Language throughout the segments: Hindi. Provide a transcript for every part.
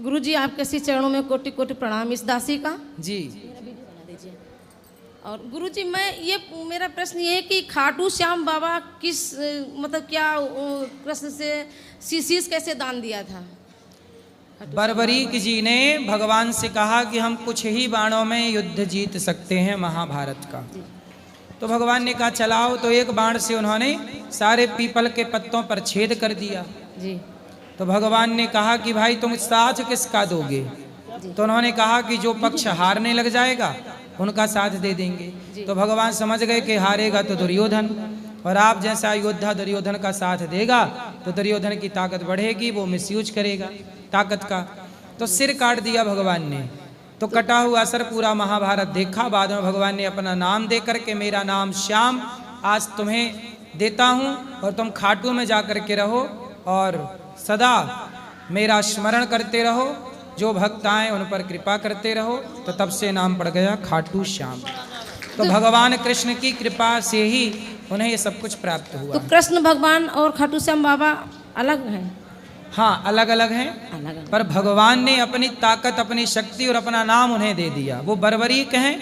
गुरुजी आपके श्री चरणों में कोटि कोटि प्रणाम इस दासी का जी। और गुरुजी मैं ये मेरा प्रश्न ये है कि खाटू श्याम बाबा किस मतलब क्या कृष्ण से शीश कैसे दान दिया था? बर्बरीक जी ने भगवान से कहा कि हम कुछ ही बाणों में युद्ध जीत सकते हैं महाभारत का। तो भगवान ने कहा चलाओ, तो एक बाण से उन्होंने सारे पीपल के पत्तों पर छेद कर दिया। जी। तो भगवान ने कहा कि भाई तुम साथ किसका दोगे? तो उन्होंने कहा कि जो पक्ष हारने लग जाएगा उनका साथ दे देंगे। तो भगवान समझ गए कि हारेगा तो दुर्योधन, और आप जैसा योद्धा दुर्योधन का साथ देगा तो दुर्योधन की ताकत बढ़ेगी, वो मिसयूज करेगा ताकत का। तो सिर काट दिया भगवान ने। तो कटा हुआ सर पूरा महाभारत देखा। बाद में भगवान ने अपना नाम दे करके मेरा नाम श्याम आज तुम्हें देता हूँ और तुम खाटू में जा कर के रहो और सदा मेरा स्मरण करते रहो, जो भक्त आए उन पर कृपा करते रहो। तो तब से नाम पड़ गया खाटू श्याम। तो भगवान कृष्ण की कृपा से ही उन्हें ये सब कुछ प्राप्त हुआ। तो कृष्ण भगवान और खाटू श्याम बाबा अलग हैं? हाँ, अलग अलग हैं, अलग। पर भगवान ने अपनी ताकत, अपनी शक्ति और अपना नाम उन्हें दे दिया। वो बर्बरीक हैं,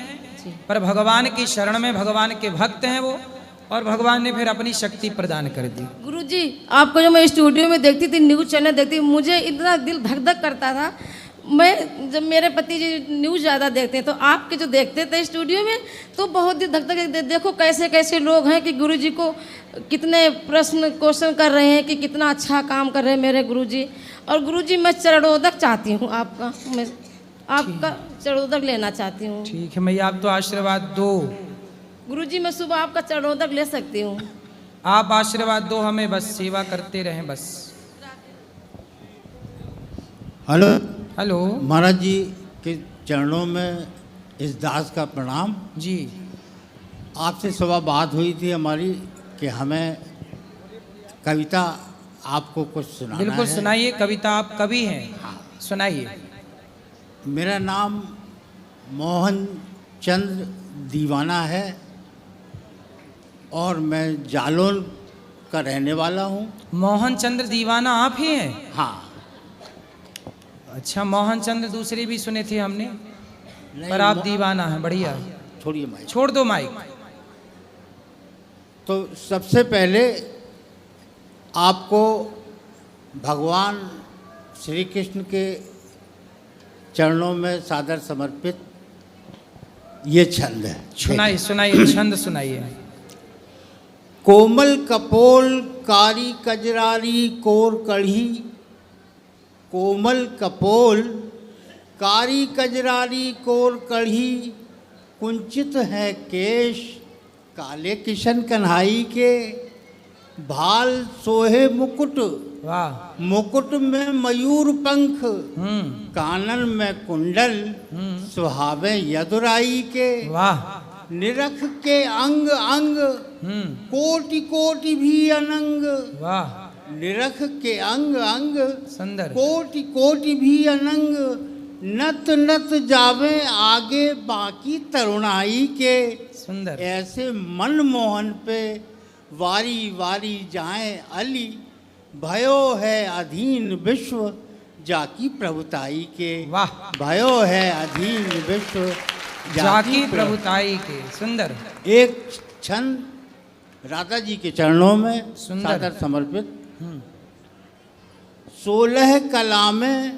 पर भगवान की शरण में भगवान के भक्त हैं वो, और भगवान ने फिर अपनी शक्ति प्रदान कर दी। गुरुजी आपको जो मैं स्टूडियो में देखती थी, न्यूज़ चैनल देखती थी, मुझे इतना दिल धक धक करता था। मैं जब मेरे पति जी न्यूज़ ज़्यादा देखते हैं तो आपके जो देखते थे स्टूडियो में तो बहुत दिल धक धक। देखो कैसे कैसे लोग हैं कि गुरुजी को कितने प्रश्न क्वेश्चन कर रहे हैं कि कितना अच्छा काम कर रहे हैं मेरे गुरुजी। और गुरुजी मैं चरणोदक चाहती हूँ आपका, मैं आपका चरणोदक लेना चाहती हूँ। ठीक है मैया, आप तो आशीर्वाद दो। गुरुजी मैं सुबह आपका चरणोदक ले सकती हूँ? आप आशीर्वाद दो हमें, बस सेवा करते रहें बस। हेलो हेलो महाराज जी के चरणों में इस दास का प्रणाम जी। आपसे सुबह बात हुई थी हमारी कि हमें कविता आपको कुछ सुनाना बिल्कुल है। सुनाइए, कविता आप कवि हैं, सुनाइए। मेरा नाम मोहन चंद्र दीवाना है और मैं जालौन का रहने वाला हूँ। मोहन चंद्र दीवाना आप ही हैं? हाँ। अच्छा, मोहन चंद्र दूसरे भी सुने थे हमने, नहीं, पर आप दीवाना हैं। बढ़िया। छोड़िए माइक, छोड़ दो माइक। तो सबसे पहले आपको भगवान श्री कृष्ण के चरणों में सादर समर्पित ये छंद है। सुनाइए सुनाइए, छंद सुनाइए। कोमल कपोल कारी कजरारी कोर कढ़ी, कोमल कपोल कारी कजरारी कोर कढ़ी, कुंचित है केश काले किशन कन्हाई के, भाल सोहे मुकुट वाह। मुकुट में मयूर पंख, कानन में कुंडल सुहावे यदुराई के, वाह। निरख के अंग अंग कोटि कोटि भी अनंग, वाह। निरख के अंग अंग सुंदर। कोटि कोटि भी अनंग, नत नत जावे आगे बाकी तरुणाई के, सुंदर। ऐसे मनमोहन पे वारी वारी जाए अली, भयो है अधीन विश्व जाकी प्रभुताई के। वाह। भयो है अधीन विश्व जाकी प्रभुताई के। सुंदर। एक छंद राधा जी के चरणों में सुंदर। सादर समर्पित। 16 कलामें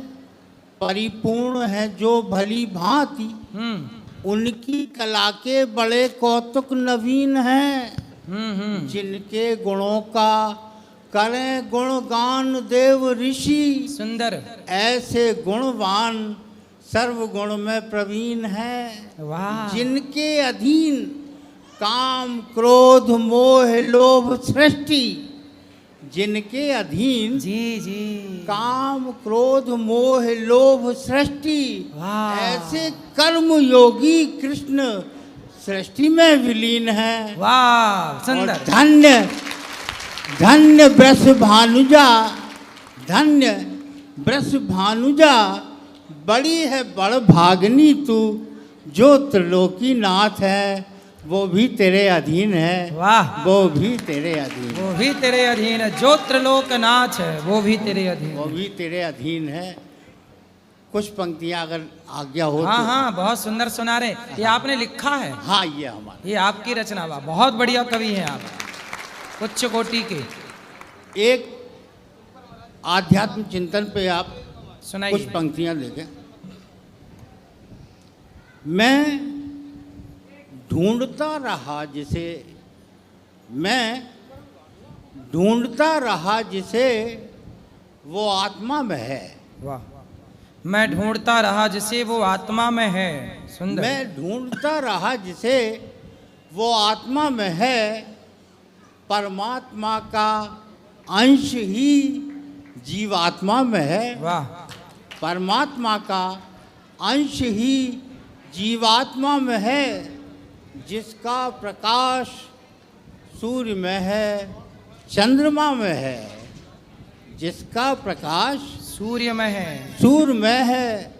परिपूर्ण है जो भली भांति, उनकी कला के बड़े कौतुक नवीन हैं, जिनके गुणों का करें गुणगान देव ऋषि। सुंदर। ऐसे गुणवान सर्वगुण में प्रवीण है, वाह। जिनके अधीन काम क्रोध मोह लोभ सृष्टि, जिनके अधीन जी जी काम क्रोध मोह लोभ सृष्टि, वाह। ऐसे कर्म योगी कृष्ण सृष्टि में विलीन है। वाह। और सुंदर। धन्य धन्य वृष भानुजा, धन्य वृष भानुजा, बड़ी है बड़ भागनी तू, जो त्रिलोकी नाथ है वो भी तेरे अधीन है। वाह। वो भी तेरे अधीन, वो भी तेरे अधीन है। जो त्रिलोकनाथ है वो भी तेरे अधीन वो है। भी तेरे अधीन है। कुछ पंक्तियां अगर आज्ञा हो हाँ तो। हाँ, बहुत सुंदर सुना रहे। ये आपने लिखा है? हाँ, ये हमारा, ये आपकी रचना बा, बहुत बढ़िया कवि हैं आप, उच्च कोटि के। एक आध्यात्म चिंतन पे आप कुछ सुनाइए। पंक्तियां देखें। मैं ढूंढता रहा जिसे, मैं ढूंढता रहा जिसे वो आत्मा में है। वाह। मैं ढूंढता रहा जिसे वो आत्मा में है। सुंदर। मैं ढूंढता रहा जिसे वो आत्मा में है, परमात्मा का अंश ही जीवात्मा में है। वाह। परमात्मा का अंश ही जीवात्मा में है, जिसका प्रकाश सूर्य में है, चंद्रमा में है। जिसका प्रकाश सूर्य में है, सूर्य में है,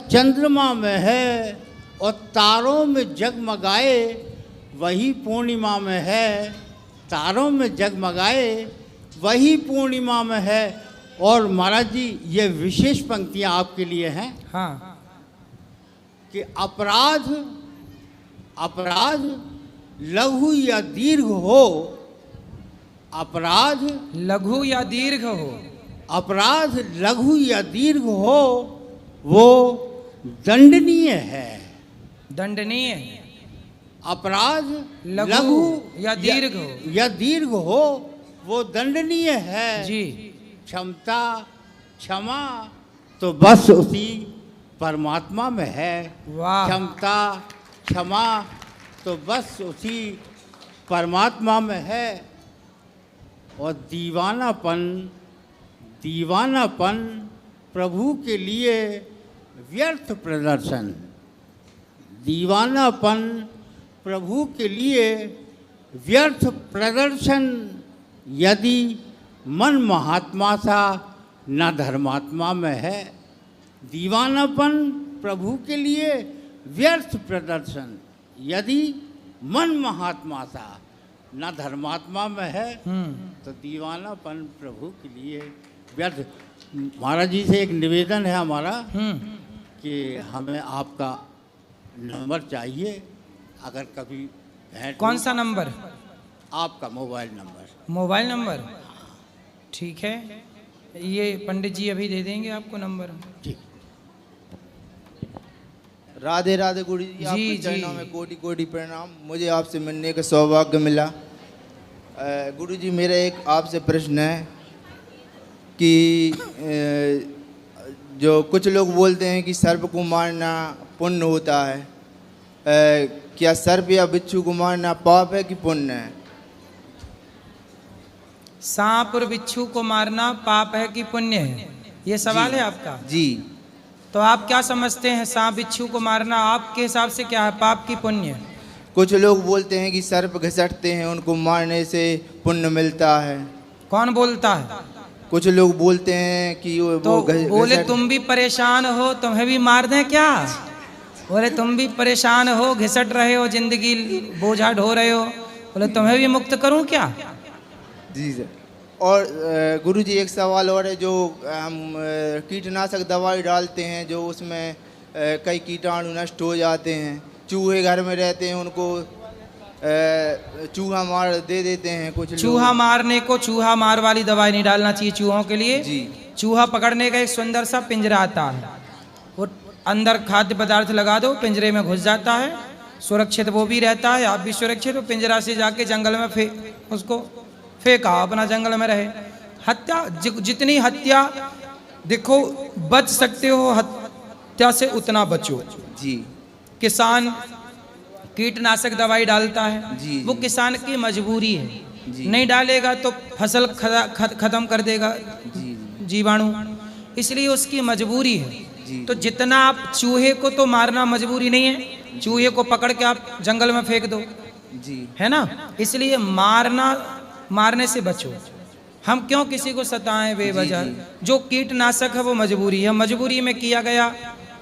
चंद्रमा में है, और तारों में जगमगाए वही पूर्णिमा में है। तारों में जगमगाए वही पूर्णिमा में है। और महाराज जी, ये विशेष पंक्तियां आपके लिए हैं। हाँ। कि अपराध, अपराध लघु या दीर्घ हो, अपराध लघु या दीर्घ हो, अपराध लघु या दीर्घ हो, वो दंडनीय है। दंडनीय। अपराध लघु या दीर्घ हो, या दीर्घ हो, वो दंडनीय है जी। क्षमता, क्षमा तो बस उसी परमात्मा में है। वाह। क्षमता, क्षमा तो बस उसी परमात्मा में है। और दीवानापन, दीवानापन प्रभु के लिए व्यर्थ प्रदर्शन, दीवानापन प्रभु के लिए व्यर्थ प्रदर्शन। यदि मन महात्मा सा न धर्मात्मा में है। दीवानापन प्रभु के लिए व्यर्थ प्रदर्शन, यदि मन महात्मा सा न धर्मात्मा में है, तो दीवानापन प्रभु के लिए व्यर्थ। महाराज जी से एक निवेदन है हमारा कि हमें आपका नंबर चाहिए, अगर कभी भेंट। कौन सा नंबर? आपका मोबाइल नंबर। मोबाइल नंबर, ठीक है, ये पंडित जी अभी दे देंगे आपको नंबर। ठीक। राधे राधे गुरु जी, जी, आपके जी। चरणों में कोटि कोटि प्रणाम। मुझे आपसे मिलने का सौभाग्य मिला। गुरु जी, मेरा एक आपसे प्रश्न है कि जो कुछ लोग बोलते हैं कि सर्प को मारना पुण्य होता है, क्या सर्प या बिच्छू को मारना पाप है कि पुण्य है? सांप और बिच्छू को मारना पाप है कि पुण्य है, ये सवाल है आपका? जी। तो आप क्या समझते हैं, सांप बिच्छू को मारना आपके हिसाब से क्या है, पाप की पुण्य? कुछ लोग बोलते हैं कि सर्प घसटते हैं, उनको मारने से पुण्य मिलता है। कौन बोलता है? कुछ लोग बोलते हैं कि तो बोले तुम भी परेशान हो, तुम्हें भी मार दें क्या? बोले तुम भी परेशान हो, घिसट रहे हो, जिंदगी बोझा ढो रहे हो, बोले तुम्हें भी मुक्त करूं क्या? जी सर। और गुरु जी, एक सवाल और है। जो हम कीटनाशक दवाई डालते हैं, जो उसमें कई कीटाणु नष्ट हो जाते हैं, चूहे घर में रहते हैं, उनको चूहा मार दे देते हैं कुछ लोग। चूहा मारने को चूहा मार वाली दवाई नहीं डालना चाहिए चूहों के लिए। जी। चूहा पकड़ने का एक सुंदर सा पिंजरा आता है, वो अंदर खाद्य पदार्थ लगा दो, पिंजरे में घुस जाता है, सुरक्षित वो भी रहता है, आप भी सुरक्षित हो। पिंजरा से जाके जंगल में उसको फेंका, अपना जंगल में रहे। हत्या, जितनी हत्या देखो बच सकते हो हत्या से उतना बचो। जी। किसान कीटनाशक दवाई डालता है, जी, वो जी। किसान की मजबूरी है, जी। नहीं डालेगा तो फसल खत्म कर देगा जी। जीवाणु, इसलिए उसकी मजबूरी है। जी। तो जितना आप चूहे को तो मारना मजबूरी नहीं है, चूहे को पकड़ के आप जंगल में फेंक दो, जी। है ना? इसलिए मारने से बचो। हम क्यों किसी को सताएं बेवजह? जो कीटनाशक है वो मजबूरी है, मजबूरी में किया गया,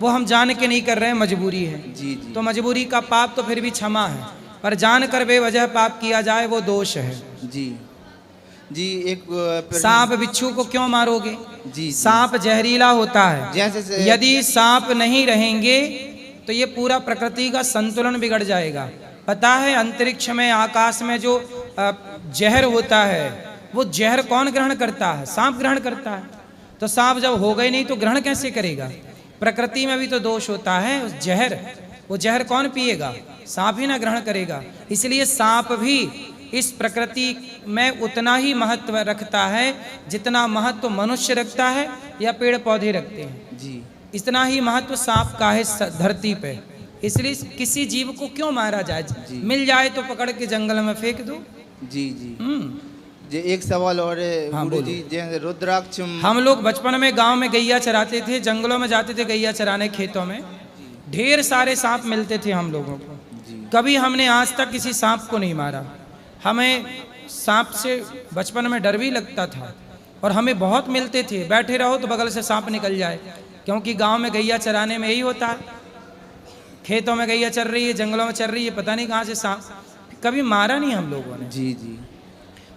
वो हम जान के नहीं कर रहे हैं, मजबूरी है। जी, जी। तो मजबूरी का पाप तो फिर भी क्षमा है, पर जान कर बेवजह पाप किया जाए वो दोष है। जी। जी एक सांप बिच्छू को क्यों मारोगे? जी सांप जहरीला होता है। जैसे यदि सांप नहीं रहेंगे तो ये पूरा प्रकृति का संतुलन बिगड़ जाएगा। पता है अंतरिक्ष में आकाश में जो जहर होता है वो जहर कौन ग्रहण करता है? सांप ग्रहण करता है। तो सांप जब होगा ही नहीं तो ग्रहण कैसे करेगा? प्रकृति में भी तो दोष होता है उस जहर, वो जहर कौन पिएगा? सांप ही ना ग्रहण करेगा। इसलिए सांप भी इस प्रकृति में उतना ही महत्व रखता है जितना महत्व मनुष्य रखता है या पेड़ पौधे रखते हैं। जी इतना ही महत्व सांप का है धरती पे। इसलिए किसी जीव को क्यों मारा जाए? मिल जाए तो पकड़ के जंगल में फेंक दो। जी जी जी एक सवाल और है हाँ, गुरु जी, जैसे रुद्राक्ष हम लोग बचपन में गांव में गैया चराते थे, जंगलों में जाते थे गैया चराने, खेतों में ढेर सारे सांप मिलते थे हम लोगों को। कभी हमने आज तक किसी सांप को नहीं मारा। हमें सांप से बचपन में डर भी लगता था और हमें बहुत मिलते थे। बैठे रहो तो बगल से सांप निकल जाए, क्योंकि गांव में गैया चराने में यही होता है। खेतों में गैया चल रही है, जंगलों में चल रही है, पता नहीं कहाँ से सांप। कभी मारा नहीं हम लोगों ने। जी जी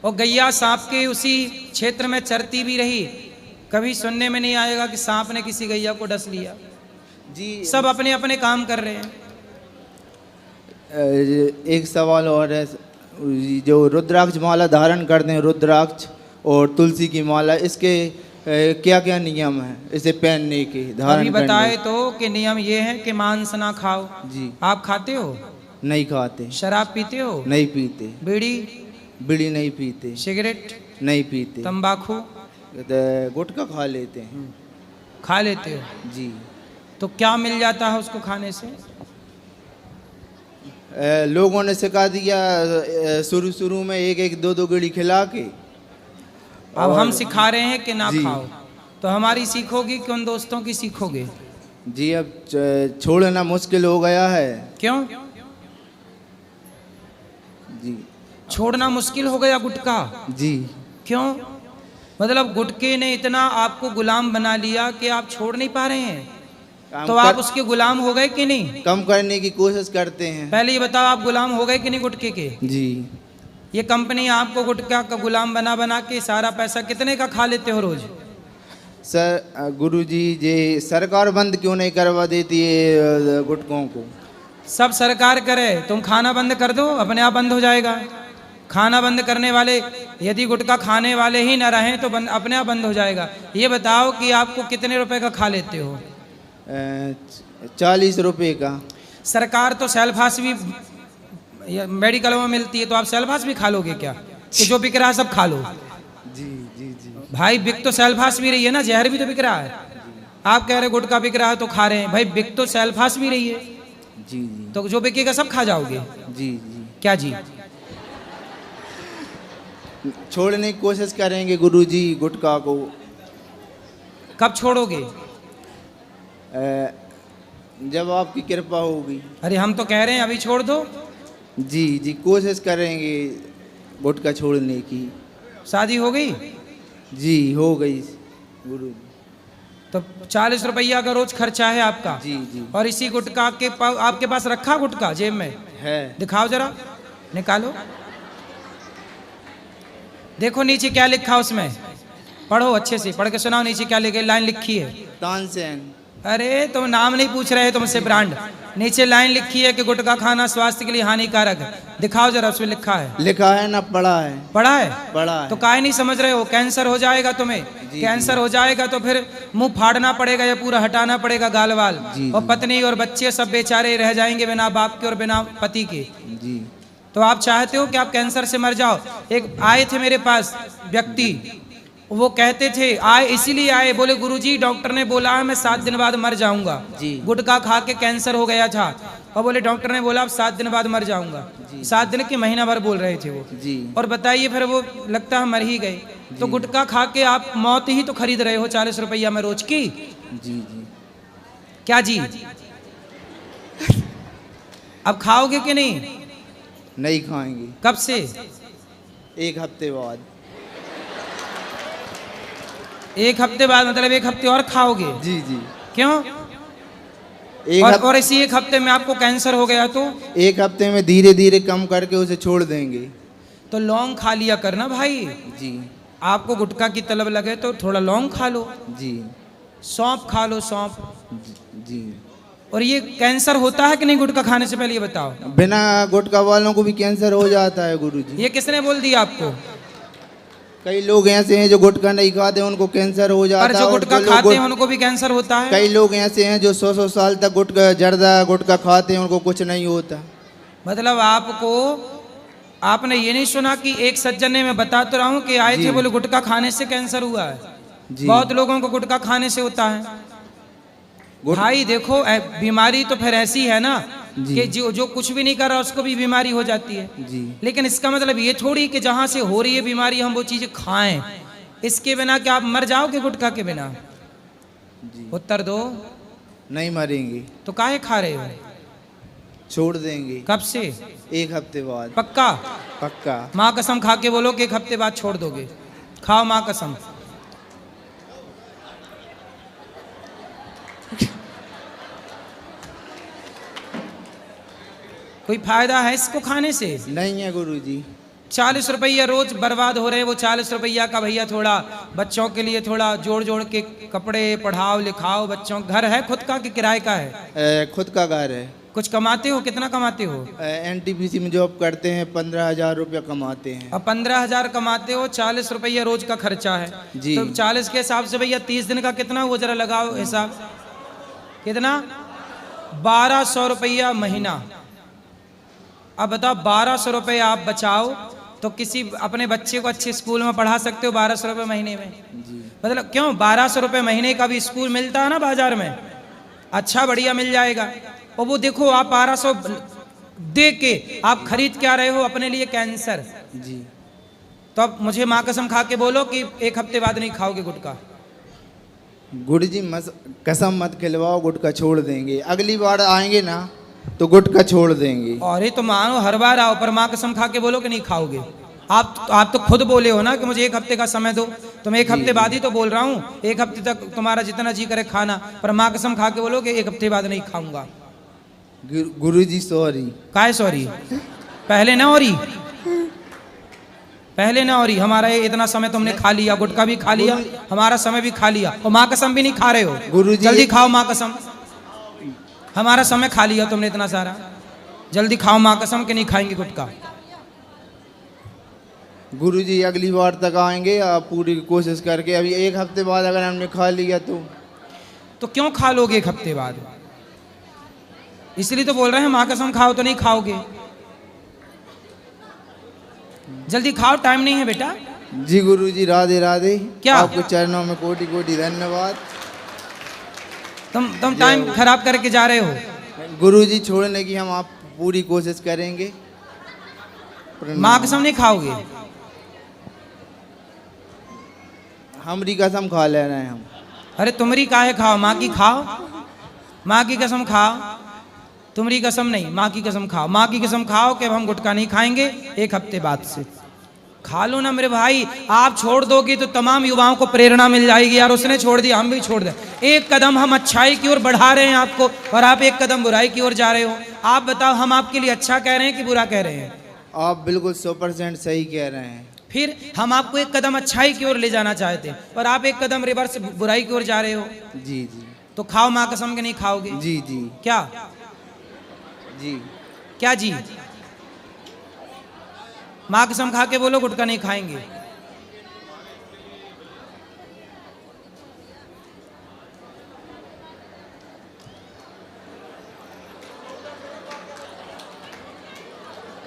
और गैया सांप के उसी क्षेत्र में चरती भी रही। कभी सुनने में नहीं आएगा कि सांप ने किसी गैया को डस लिया। जी सब अपने अपने काम कर रहे हैं। एक सवाल और है, जो रुद्राक्ष माला धारण करते हैं, रुद्राक्ष और तुलसी की माला, इसके क्या क्या नियम है इसे पहनने के, धारण अभी करने बताए तो कि नियम ये है कि मांस ना खाओ। जी आप खाते हो? नहीं खाते। शराब पीते हो? नहीं पीते। बीड़ी बीड़ी नहीं पीते। सिगरेट नहीं पीते। तंबाकू गुटखा खा लेते हैं। खा लेते हो? जी तो क्या मिल जाता है उसको खाने से? लोगों ने सिखा दिया शुरू शुरू में एक एक दो दो गीड़ी खिला के। अब हम सिखा रहे हैं कि ना जी। खाओ, तो हमारी सीखोगी कि उन दोस्तों की सीखोगे? जी अब छोड़ना मुश्किल हो गया है। क्यों जी छोड़ना मुश्किल हो गया गुटखा? जी क्यों? मतलब गुटखे ने इतना आपको गुलाम बना लिया कि आप छोड़ नहीं पा रहे हैं। तो आप उसके गुलाम हो गए कि नहीं? कम करने की कोशिश करते हैं। पहले ये बताओ, आप गुलाम हो गए कि नहीं गुटखे के? जी ये कंपनी आपको गुटखा का गुलाम बना बना के सारा पैसा कितने का खा लेते हो रोज? सर गुरुजी, ये सरकार बंद क्यों नहीं करवा देती है गुटखों को? सब सरकार करे, तुम खाना बंद कर दो, अपने आप बंद हो जाएगा। खाना बंद करने वाले, यदि गुटखा खाने वाले ही ना रहें तो अपने आप बंद हो जाएगा। ये बताओ कि आपको कितने रुपए का खा लेते हो? 40 रुपए का। सरकार तो सेल्फास भी मेडिकल में मिलती है, तो आप सेल्फास भी खा लोगे क्या कि जो बिक रहा है सब खा लो? जी जी जी भाई बिक तो सेल्फास भी रही है ना, जहर भी तो बिक रहा है। आप कह रहे गुटखा बिक रहा है तो खा रहे हैं, भाई बिक तो सेल्फास भी रही है। जी जी तो जो बिकेगा सब खा जाओगे? जी जी क्या जी? छोड़ने की कोशिश करेंगे गुरुजी गुटखा को। कब छोड़ोगे? जब आपकी कृपा होगी। अरे हम तो कह रहे हैं अभी छोड़ दो। जी जी कोशिश करेंगे गुटखा छोड़ने की। शादी हो गई? जी हो गई गुरु। तो 40 रुपया का रोज खर्चा है आपका। जी जी और इसी गुटखा के आपके पास रखा गुटखा जेब में है। दिखाओ जरा, निकालो, देखो नीचे क्या लिखा उसमें, पढ़ो अच्छे से, पढ़ के सुनाओ नीचे क्या लिखे, लाइन लिखी है। तानसेन। अरे तुम नाम नहीं पूछ रहे तुमसे, ब्रांड नीचे लाइन लिखी है कि गुटखा खाना स्वास्थ्य के लिए हानिकारक है। दिखाओ जरा, उसमें लिखा है। लिखा है ना पढ़ा है? पढ़ा है? पढ़ा है। तो काहे नहीं समझ रहे हो? कैंसर हो जाएगा तुम्हें। कैंसर हो जाएगा तो फिर मुंह फाड़ना पड़ेगा या पूरा हटाना पड़ेगा गाल वाल। और पत्नी और बच्चे सब बेचारे रह जाएंगे बिना बाप के और बिना पति के। जी तो आप चाहते हो कि आप कैंसर से मर जाओ? एक आए थे मेरे पास व्यक्ति, वो कहते थे, आए इसीलिए आए, बोले गुरुजी डॉक्टर ने बोला है मैं 7 दिन बाद मर जाऊंगा। गुटखा खा के कैंसर हो गया था और बोले डॉक्टर ने बोला अब 7 दिन बाद मर जाऊंगा। 7 दिन के महीना भर बोल रहे थे वो जी। और बताइए फिर वो लगता है मर ही गए। तो गुटखा खा के आप मौत ही तो खरीद रहे हो 40 रुपया में रोज की। जी जी क्या जी? अब खाओगे कि नहीं? नहीं खाएंगे। कब से? 1 हफ्ते बाद। 1 हफ्ते बाद मतलब 1 हफ्ते और खाओगे? जी जी। क्यों? और इसी 1 हफ्ते में आपको कैंसर हो गया तो 1 हफ्ते में धीरे धीरे कम करके उसे छोड़ देंगे। तो लौंग खा लिया करना भाई। जी आपको गुटखा की तलब लगे तो थोड़ा लौंग खा लो, जी सौंफ खा लो, सौंफ। जी। और ये कैंसर होता है कि नहीं गुटखा खाने से पहले ये बताओ। बिना गुटखा वालों को भी कैंसर हो जाता है गुरुजी। ये किसने बोल दिया आपको? कई लोग ऐसे हैं जो गुटखा नहीं खाते उनको कैंसर हो जाता है। पर जो गुटखा खाते हैं उनको भी कैंसर होता है। कई लोग ऐसे हैं जो 100 साल तक गुटखा जर्दा गुटखा खाते हैं उनको कुछ नहीं होता। मतलब आपने ये नहीं सुना कि एक सज्जन ने, मैं बता तो रहा हूँ कि आए थे, बोले गुटखा खाने से कैंसर हुआ है। जी। बहुत लोगों को गुटखा खाने से होता है। भाई देखो बीमारी तो फिर ऐसी है ना कि जो कुछ भी नहीं कर रहा उसको भी बीमारी हो जाती है। जी। लेकिन इसका मतलब ये थोड़ी कि जहां से हो रही है बीमारी हम वो चीजें खाएं। इसके बिना क्या आप मर जाओगे गुटखा के बिना? जी। उत्तर दो। नहीं मरेंगे। तो काहे खा रहे हो? छोड़ देंगे। कब से? 1 हफ्ते बाद। पक्का? पक्का। माँ कसम खा के बोलो कि 1 हफ्ते बाद छोड़ दोगे। खाओ माँ कसम। कोई फायदा है इसको खाने से? नहीं है गुरुजी। 40 रुपया रोज बर्बाद हो रहे हैं। वो 40 रुपया का भैया थोड़ा बच्चों के लिए थोड़ा जोड़ जोड़ के कपड़े पढ़ाओ लिखाओ बच्चों। घर है खुद का कि किराए का है? खुद का घर है। कुछ कमाते हो? कितना कमाते हो? एनटीपीसी में जॉब करते हैं, 15,000 रुपया कमाते हैं। अब 15,000 कमाते हो, 40 रुपया रोज का खर्चा है। जी। तो 40 के हिसाब से भैया 30 दिन का कितना वो जरा लगाओ हिसाब। कितना? 1200 रुपया महीना। अब बताओ 1200 रुपये आप बचाओ तो किसी अपने बच्चे को अच्छे स्कूल में पढ़ा सकते हो 1200 रुपये महीने में। मतलब क्यों 1200 रुपये महीने का भी स्कूल मिलता है ना बाजार में, अच्छा बढ़िया मिल जाएगा। और वो देखो आप 1200 दे के आप खरीद क्या रहे हो अपने लिए? कैंसर। जी। तो अब मुझे माँ कसम खा के बोलो कि 1 हफ्ते बाद नहीं खाओगे गुटखा। गुरुजी कसम मत खिलवाओ, गुटखा छोड़ देंगे। अगली बार आएंगे ना तो गुटखा छोड़ देंगे। और ये तो मानो हर बार आओ पर माँ कसम खा के बोलो कि नहीं खाओगे। आप तो खुद बोले हो ना कि मुझे 1 हफ्ते का समय दो, तो मैं 1 हफ्ते बाद ही तो बोल रहा हूँ। 1 हफ्ते तक तुम्हारा जितना जी करे खाना, पर माँ कसम खा के बोलो कि 1 हफ्ते बाद नहीं खाऊंगा। गुरुजी सॉरी। काहे सॉरी? पहले ना औरी, पहले ना औरी। हमारा ये इतना समय तुमने खा लिया, गुटखा भी खा लिया, हमारा समय भी खा लिया, और माँ कसम भी नहीं खा रहे हो। गुरुजी जल्दी खाओ माँ कसम। हमारा समय खा लिया तुमने इतना सारा, जल्दी खाओ माँ कसम के नहीं खाएंगे गुटखा। गुरुजी अगली बार तक आएंगे, आप पूरी कोशिश करके। अभी 1 हफ्ते बाद अगर हमने खा लिया तो क्यों खा लोगे 1 हफ्ते बाद? इसलिए तो बोल रहे हैं माँ कसम खाओ तो नहीं खाओगे। जल्दी खाओ, टाइम नहीं है बेटा। जी गुरुजी राधे राधे। क्या? आपके चरणों में कोटि कोटि धन्यवाद। तुम टाइम खराब करके जा रहे हो। गुरुजी छोड़ने की हम आप पूरी कोशिश करेंगे। माँ कसम नहीं खाओगे? हमारी कसम खा ले रहे हैं हम। अरे तुम्हारी काहे खाओ, माँ की खाओ, माँ की कसम खाओ। तुम्हारी कसम नहीं, माँ की कसम खाओ। माँ की कसम खाओ कि अब हम गुटखा नहीं खाएंगे 1 हफ्ते बाद से। खा लो ना मेरे भाई। आप छोड़ दोगे तो तमाम युवाओं को प्रेरणा मिल जाएगी, यार उसने छोड़ दिया हम भी छोड़ दें। 1 कदम हम अच्छाई की ओर बढ़ा रहे हैं आपको, और आप 1 कदम बुराई की ओर जा रहे हो। आप बताओ हम आपके लिए अच्छा कह रहे हैं कि बुरा कह रहे हैं? आप बिल्कुल 100% सही कह रहे हैं। फिर हम आपको 1 कदम अच्छाई की ओर ले जाना चाहते हैं, और आप 1 कदम रिवर्स बुराई की ओर जा रहे हो। जी जी। तो खाओ माँ कसम के नहीं खाओगे? जी जी। क्या जी क्या जी? माँ कसम खा के बोलो गुटखा नहीं खाएंगे।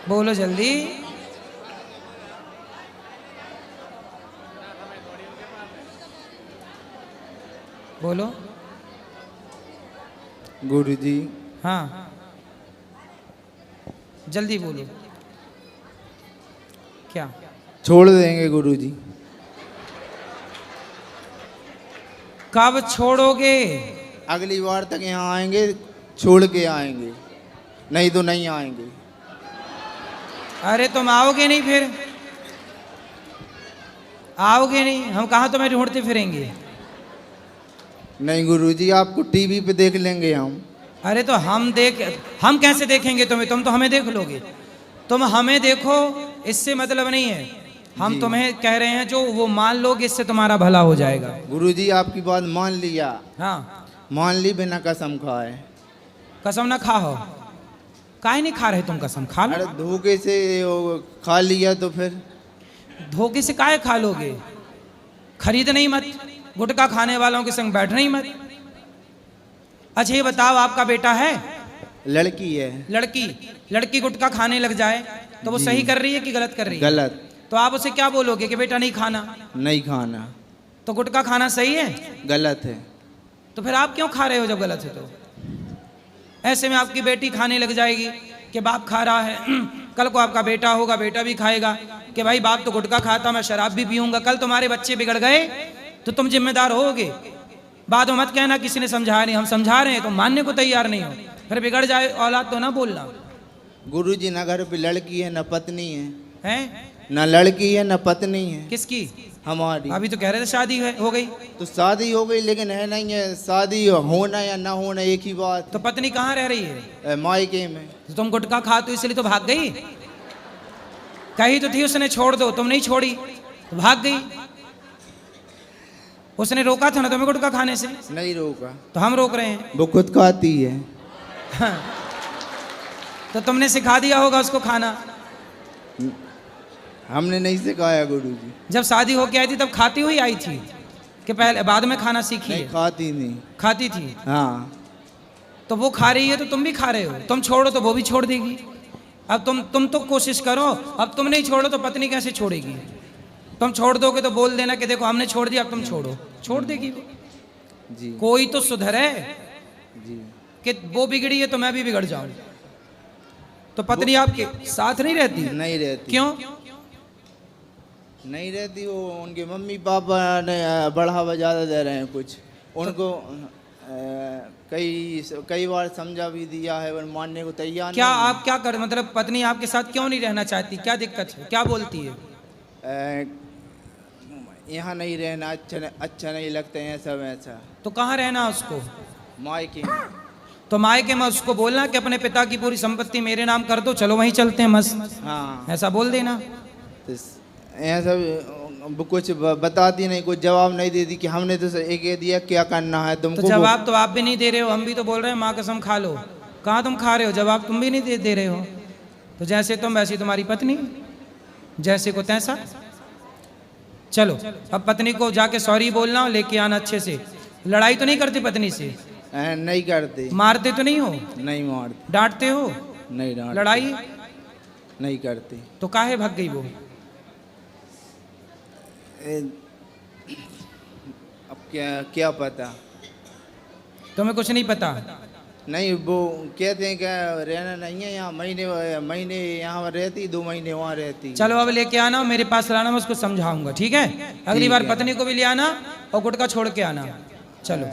बोलो जल्दी। बोलो। गुरुजी। हाँ जल्दी बोलो। क्या? छोड़ देंगे गुरुजी। कब छोड़ोगे? अगली बार तक यहाँ आएंगे, छोड़ के आएंगे, नहीं तो नहीं आएंगे। अरे तुम आओगे नहीं फिर? आओगे नहीं? हम कहाँ तुम्हें ढूंढते फिरेंगे? नहीं गुरुजी, आपको टीवी पे देख लेंगे हम। अरे तो हम कैसे देखेंगे तुम्हें? तुम तो हमें देख लोगे। तुम हमें देखो इससे मतलब नहीं है, हम तुम्हें कह रहे हैं जो वो मान लोगे इससे तुम्हारा भला हो जाएगा। गुरुजी आपकी बात मान लिया, हाँ, मान ली, बिना कसम खाए। कसम ना खाओ, काहे नहीं खा रहे तुम कसम? खा लो। अरे धोखे से वो खा लिया तो फिर धोखे से काहे खा लोगे? खरीद नहीं मत, गुटखा खाने वालों के संग बैठ नहीं मत। अच्छा ये बताओ, आपका बेटा है? लड़की है। लड़की गुटखा खाने लग जाए तो वो सही कर रही है कि गलत कर रही है? गलत। तो आप उसे क्या बोलोगे कि बेटा नहीं खाना? नहीं खाना। तो गुटखा खाना सही है? गलत है। तो फिर आप क्यों खा रहे हो जब गलत है तो? ऐसे में आपकी बेटी खाने लग जाएगी कि बाप खा रहा है, कल को आपका बेटा होगा, बेटा भी खाएगा कि भाई बाप तो गुटखा खाता, मैं शराब भी पीऊंगा। कल तुम्हारे बच्चे बिगड़ गए तो तुम जिम्मेदार होगे। बाद में मत कहना किसी ने समझाया नहीं, हम समझा रहे हैं, तुम मानने को तैयार नहीं हो, फिर बिगड़ जाए औलाद तो ना बोलना। गुरुजी ना घर पे लड़की है, ना पत्नी है, हैं? ना लड़की है, ना पत्नी है। किसकी? हमारी। अभी तो कह रहे थे शादी हो गई। तो शादी हो गई, लेकिन है नहीं है, शादी होना या ना होना एक ही बात। तो पत्नी कहाँ रह रही है? मायके में। तो तुम गुटखा खा तो इसलिए तो भाग गई। कही तो थी उसने छोड़ दो, तुम नहीं छोड़ी तो भाग गई। उसने रोका था ना तुम्हें गुटखा खाने से? नहीं रोका। तो हम रोक रहे हैं। वो खुद खाती है। हाँ। तो तुमने सिखा दिया होगा उसको खाना। हमने नहीं सिखाया गुरुजी। जब शादी होके आई थी तब खाती हुई आई थी कि पहले बाद में खाना सीखी नहीं है? खाती नहीं। खाती थी। हाँ। तो वो खा रही है तो तुम भी खा रहे हो। तुम छोड़ो तो वो भी छोड़ देगी। अब तुम तो कोशिश करो, अब तुम नहीं छोड़ो तो पत्नी कैसे छोड़ेगी? तुम छोड़ दोगे तो बोल देना कि देखो हमने छोड़ दिया, अब तुम छोड़ो, छोड़ देगी वो। जी। कोई तो सुधरे जी। कि वो बिगड़ी है तो मैं भी बिगड़ जाऊं। तो पत्नी आपके साथ नहीं रहती? नहीं रहती। क्यों नहीं रहती? वो उनके मम्मी पापा ने बढ़ावा ज़्यादा दे रहे हैं कुछ उनको। कई बार समझा भी दिया है, पर मानने को तैयार क्या? नहीं। आप क्या कर, मतलब पत्नी आपके साथ क्यों नहीं रहना चाहती? क्या दिक्कत है? क्या बोलती है? यहाँ नहीं रहना अच्छा नहीं लगता है, सब ऐसा। तो कहाँ रहना उसको? मायके। तो मायके में उसको बोलना कि अपने पिता की पूरी संपत्ति मेरे नाम कर दो, चलो वहीं चलते हैं मस्त। हाँ, ऐसा बोल देना। तो ऐसा कुछ बताती नहीं, कुछ जवाब नहीं देती कि हमने तो एक दिया क्या करना है तुमको। तो जवाब तो आप भी नहीं दे रहे हो, हम भी तो बोल रहे हैं माँ कसम खा लो। कहाँ तुम खा रहे हो? जवाब तुम भी नहीं दे रहे हो। तो जैसे तुम वैसी तुम्हारी पत्नी, जैसे को तैसा। चलो अब पत्नी को जाके सॉरी बोलना और लेके आना अच्छे से। लड़ाई तो नहीं करती पत्नी से? नहीं करते। मारते तो नहीं हो? नहीं मारते। डांटते हो? नहीं डांटते। लड़ाई नहीं करते। तो काहे भाग गई वो? अब क्या पता। तुम्हें कुछ नहीं पता? नहीं, वो कहते हैं क्या रहना नहीं है यहाँ, महीने यहाँ रहती, 2 महीने वहाँ रहती। चलो अब लेके आना, मेरे पास लाना, मैं उसको समझाऊंगा, ठीक है? अगली बार पत्नी को भी ले आना और गुटखा छोड़ के आना। चलो।